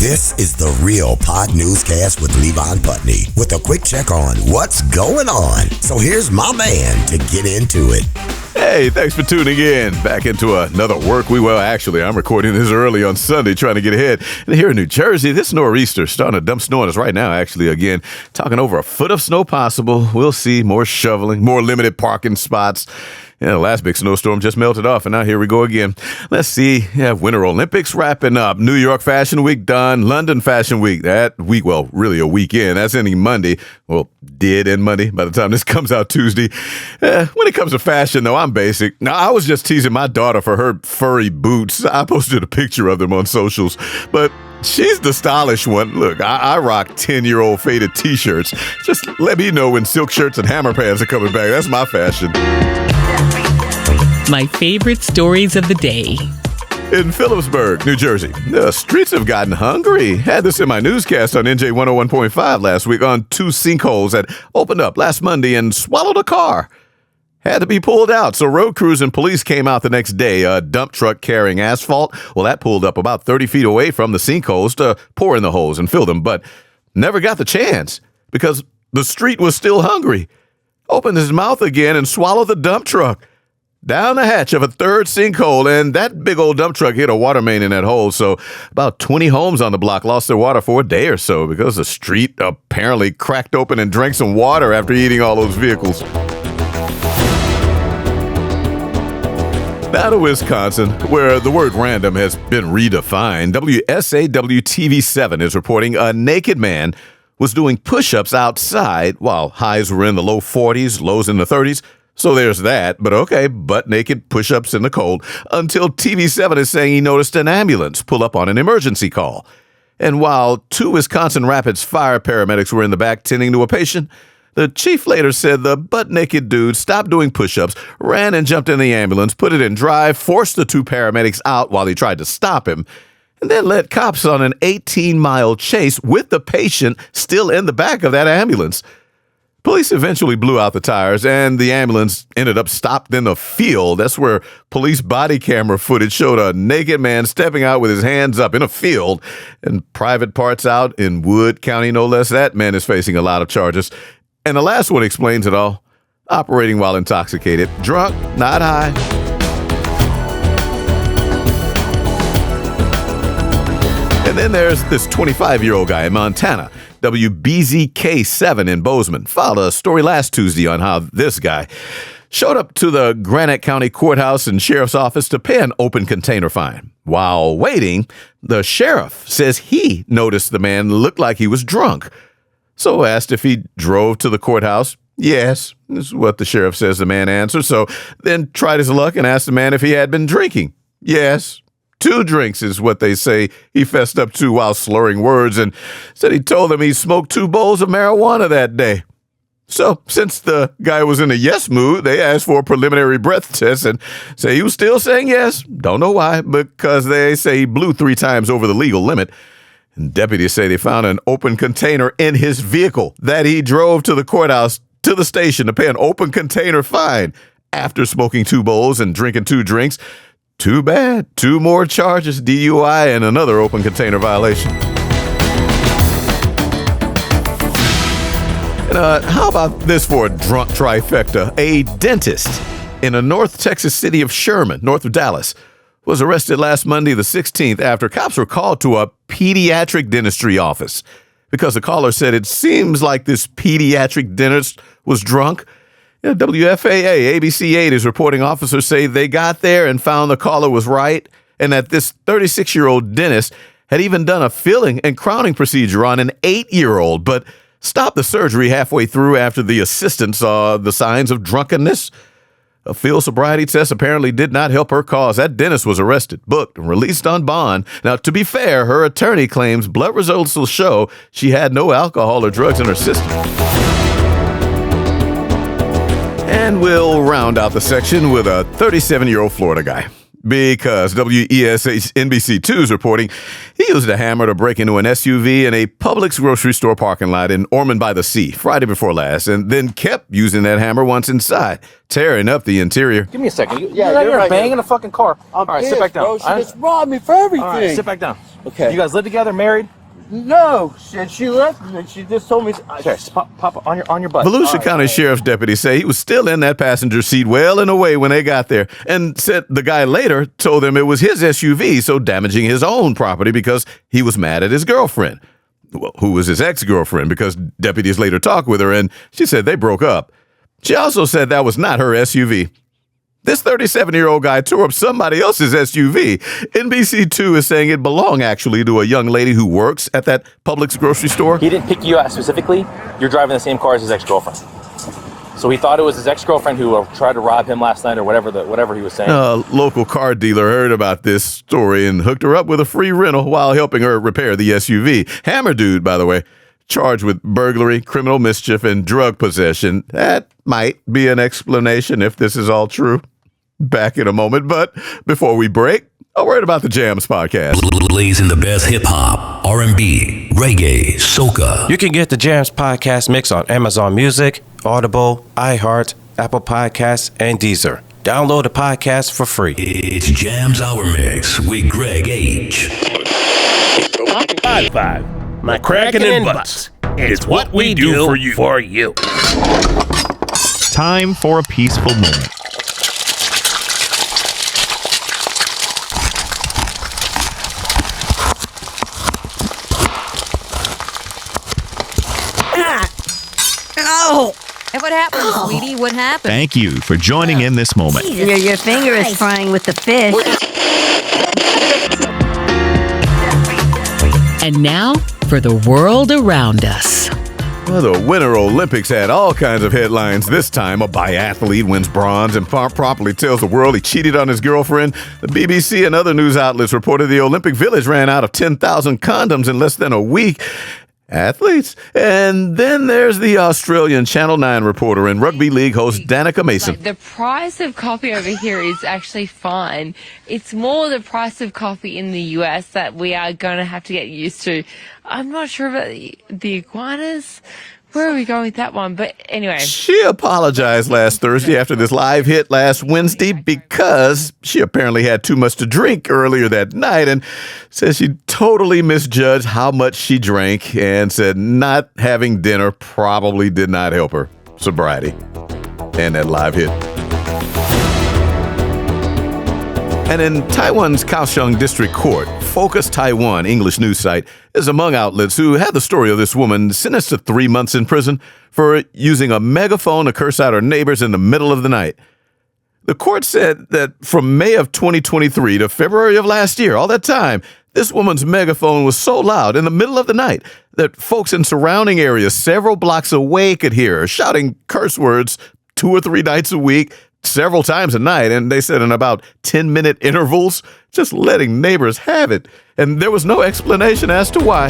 This is the Real Pod Newscast with Levon Putney with a quick check on what's going on. So here's my man to get into it. Hey, thanks for tuning in. Back into another work week. Well, actually, I'm recording this early on Sunday, trying to get ahead. And here in New Jersey, this nor'easter starting to dump snow on us right now, actually, again, talking over a foot of snow possible. We'll see more shoveling, more limited parking spots. Yeah, the last big snowstorm just melted off, and now here we go again. Let's see. Yeah, Winter Olympics wrapping up. New York Fashion Week done. London Fashion Week. That week, well, really a weekend. That's ending Monday. Well, did end Monday by the time this comes out Tuesday. When it comes to fashion, though, I'm basic. Now, I was just teasing my daughter for her furry boots. I posted a picture of them on socials, but she's the stylish one. Look, I rock 10-year-old faded T-shirts. Just let me know when silk shirts and hammer pants are coming back. That's my fashion. My favorite stories of the day. In Phillipsburg, New Jersey, the streets have gotten hungry. Had this in my newscast on NJ 101.5 last week on two sinkholes that opened up last Monday and swallowed a car. Had to be pulled out, so road crews and police came out the next day. A dump truck carrying asphalt, well, that pulled up about 30 feet away from the sinkholes to pour in the holes and fill them, but never got the chance because the street was still hungry. Opened his mouth again and swallowed the dump truck. Down the hatch of a third sinkhole, and that big old dump truck hit a water main in that hole, so about 20 homes on the block lost their water for a day or so because the street apparently cracked open and drank some water after eating all those vehicles. Now to Wisconsin, where the word random has been redefined, WSAW-TV7 is reporting a naked man was doing push-ups outside while highs were in the low 40s, lows in the 30s. So there's that, but okay, butt-naked push-ups in the cold, until TV7 is saying he noticed an ambulance pull up on an emergency call. And while two Wisconsin Rapids fire paramedics were in the back tending to a patient, the chief later said the butt-naked dude stopped doing push-ups, ran and jumped in the ambulance, put it in drive, forced the two paramedics out while he tried to stop him, and then led cops on an 18-mile chase with the patient still in the back of that ambulance. Police eventually blew out the tires, and the ambulance ended up stopped in the field. That's where police body camera footage showed a naked man stepping out with his hands up in a field and private parts out in Wood County, no less. That man is facing a lot of charges. And the last one explains it all. Operating while intoxicated. Drunk, not high. And then there's this 25-year-old guy in Montana, WBZK7 in Bozeman, filed a story last Tuesday on how this guy showed up to the Granite County Courthouse and Sheriff's Office to pay an open container fine. While waiting, the sheriff says he noticed the man looked like he was drunk. So asked if he drove to the courthouse. Yes, this is what the sheriff says the man answered. So then tried his luck and asked the man if he had been drinking. Yes. 2 drinks is what they say he fessed up to while slurring words, and said he told them he smoked 2 bowls of marijuana that day. So since the guy was in a yes mood, they asked for a preliminary breath test and say he was still saying yes. Don't know why, because they say he blew 3 times over the legal limit. And deputies say they found an open container in his vehicle that he drove to the courthouse to the station to pay an open container fine after smoking 2 bowls and drinking 2 drinks. Too bad. 2 more charges, DUI and another open container violation. And how about this for a drunk trifecta? A dentist in a North Texas city of Sherman, north of Dallas, was arrested last Monday the 16th after cops were called to a pediatric dentistry office because the caller said it seems like this pediatric dentist was drunk. WFAA ABC 8 is reporting officers say they got there and found the caller was right and that this 36-year-old dentist had even done a filling and crowning procedure on an 8-year-old, but stopped the surgery halfway through after the assistant saw the signs of drunkenness. A field sobriety test apparently did not help her cause. That dentist was arrested, booked, and released on bond. Now, to be fair, her attorney claims blood results will show she had no alcohol or drugs in her system. And we'll round out the section with a 37-year-old Florida guy. Because WESH NBC2 is reporting he used a hammer to break into an SUV in a Publix grocery store parking lot in Ormond by the Sea Friday before last, and then kept using that hammer once inside, tearing up the interior. Give me a second. You're out here banging a fucking car. All right, sit back down. Bro, she just robbed me for everything. All right, sit back down. Okay. You guys live together, married? No, she left and she just told me. Here, pop on your butt. Volusia County Sheriff's deputies say he was still in that passenger seat well and away when they got there, and said the guy later told them it was his SUV, so damaging his own property because he was mad at his girlfriend, who was his ex-girlfriend, because deputies later talked with her, and she said they broke up. She also said that was not her SUV. This 37-year-old guy tore up somebody else's SUV. NBC2 is saying it belonged actually to a young lady who works at that Publix grocery store. He didn't pick you out specifically. You're driving the same car as his ex-girlfriend. So he thought it was his ex-girlfriend who tried to rob him last night or whatever he was saying. A local car dealer heard about this story and hooked her up with a free rental while helping her repair the SUV. Hammer dude, by the way, charged with burglary, criminal mischief, and drug possession. That might be an explanation if this is all true. Back in a moment, but before we break, a word about the Jams podcast. Blazing the best hip-hop, R&B, reggae, soca. You can get the Jams podcast mix on Amazon Music, Audible, iHeart, Apple Podcasts, and Deezer. Download the podcast for free. It's Jams Hour Mix with Greg H. High five. My cracking in butts. It's what we do for you. Time for a peaceful moment. Oh! And what happened, sweetie? What happened? Thank you for joining in this moment. Your finger is frying with the fish. And now for the world around us. Well, the Winter Olympics had all kinds of headlines this time. A biathlete wins bronze and promptly tells the world he cheated on his girlfriend. The BBC and other news outlets reported the Olympic Village ran out of 10,000 condoms in less than a week. Athletes. And then there's the Australian Channel 9 reporter and rugby league host Danica Mason. The price of coffee over here is actually fine. It's more the price of coffee in the US that we are going to have to get used to. I'm not sure about the iguanas. Where are we going with that one? But anyway. She apologized last Thursday after this live hit last Wednesday because she apparently had too much to drink earlier that night and says she totally misjudged how much she drank and said not having dinner probably did not help her sobriety. And that live hit. And in Taiwan's Kaohsiung District Court, Focus Taiwan, English news site, is among outlets who had the story of this woman sentenced to 3 months in prison for using a megaphone to curse out her neighbors in the middle of the night. The court said that from May of 2023 to February of last year, all that time, this woman's megaphone was so loud in the middle of the night that folks in surrounding areas several blocks away could hear her shouting curse words 2 or 3 nights a week, several times a night, and they said in about 10-minute intervals, just letting neighbors have it. And there was no explanation as to why.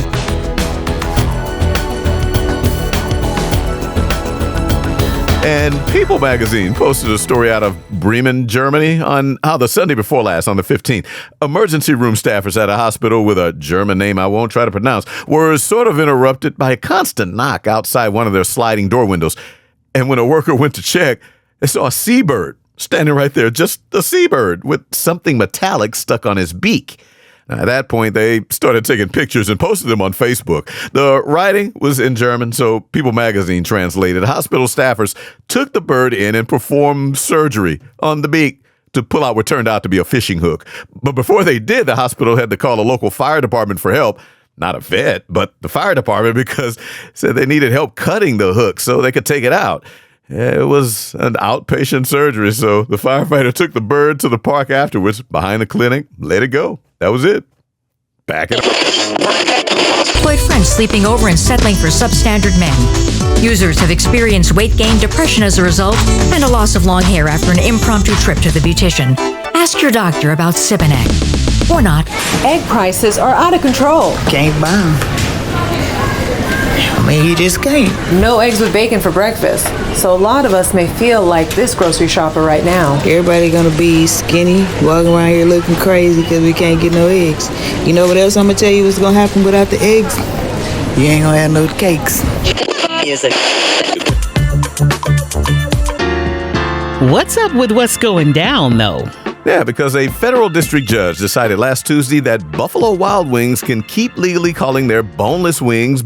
And People magazine posted a story out of Bremen, Germany, on how the Sunday before last, on the 15th, emergency room staffers at a hospital with a German name I won't try to pronounce were sort of interrupted by a constant knock outside one of their sliding door windows. And when a worker went to check, they saw a seabird standing right there, just a seabird with something metallic stuck on his beak. Now, at that point, they started taking pictures and posted them on Facebook. The writing was in German, so People magazine translated. Hospital staffers took the bird in and performed surgery on the beak to pull out what turned out to be a fishing hook. But before they did, the hospital had to call a local fire department for help. Not a vet, but the fire department, because said they needed help cutting the hook so they could take it out. It was an outpatient surgery, so the firefighter took the bird to the park afterwards, behind the clinic, let it go. That was it. Back it up. Employed friends sleeping over and settling for substandard men. Users have experienced weight gain, depression as a result, and a loss of long hair after an impromptu trip to the beautician. Ask your doctor about Sibonek. Or not. Egg prices are out of control. Can't buy them. I mean, you just can't. No eggs with bacon for breakfast. So a lot of us may feel like this grocery shopper right now. Everybody gonna be skinny, walking around here looking crazy because we can't get no eggs. You know what else I'm gonna tell you what's gonna happen without the eggs? You ain't gonna have no cakes. What's up with what's going down, though? Yeah, because a federal district judge decided last Tuesday that Buffalo Wild Wings can keep legally calling their boneless wings,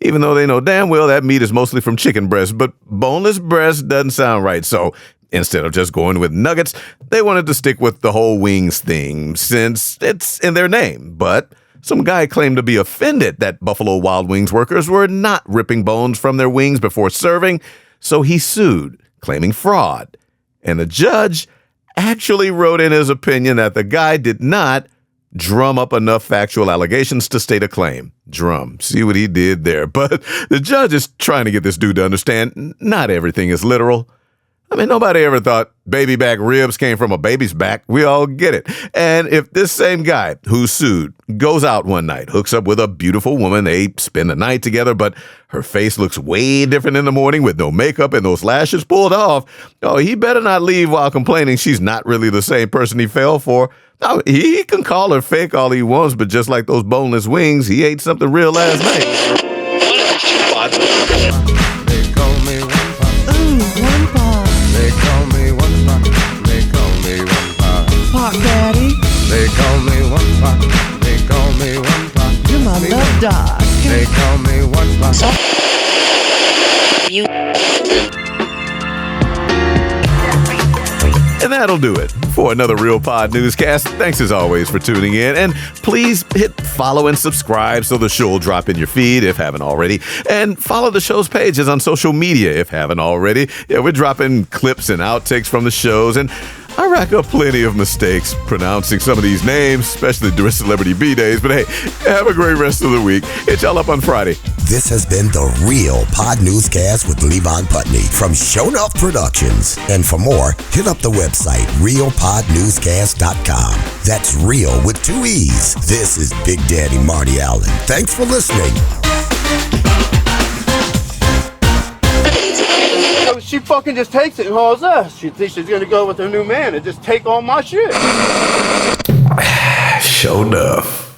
even though they know damn well that meat is mostly from chicken breast, but boneless breast doesn't sound right. So instead of just going with nuggets, they wanted to stick with the whole wings thing since it's in their name. But some guy claimed to be offended that Buffalo Wild Wings workers were not ripping bones from their wings before serving, so he sued, claiming fraud. And the judge actually wrote in his opinion that the guy did not drum up enough factual allegations to state a claim. See what he did there. But the judge is trying to get this dude to understand not everything is literal. I mean, nobody ever thought baby back ribs came from a baby's back. We all get it. And if this same guy who sued goes out one night, hooks up with a beautiful woman, they spend the night together, but her face looks way different in the morning with no makeup and those lashes pulled off, oh, he better not leave while complaining she's not really the same person he fell for. Now, he can call her fake all he wants, but just like those boneless wings, he ate something real last night. Pop Daddy. They call me one pop. They call me one pop. You're my love dog. They call me one pop. And that'll do it for another Real Pod newscast. Thanks as always for tuning in. And please hit follow and subscribe so the show will drop in your feed if haven't already. And follow the show's pages on social media if haven't already. Yeah, we're dropping clips and outtakes from the shows, and I rack up plenty of mistakes pronouncing some of these names, especially during Celebrity B-Days. But hey, have a great rest of the week. Hit y'all up on Friday. This has been the Real Pod Newscast with Levon Putney from Show Enough Productions. And for more, hit up the website, realpodnewscast.com. That's real with 2 E's. This is Big Daddy Marty Allen. Thanks for listening. She fucking just takes it and hauls us. She thinks she's gonna go with her new man and just take all my shit. Show enough.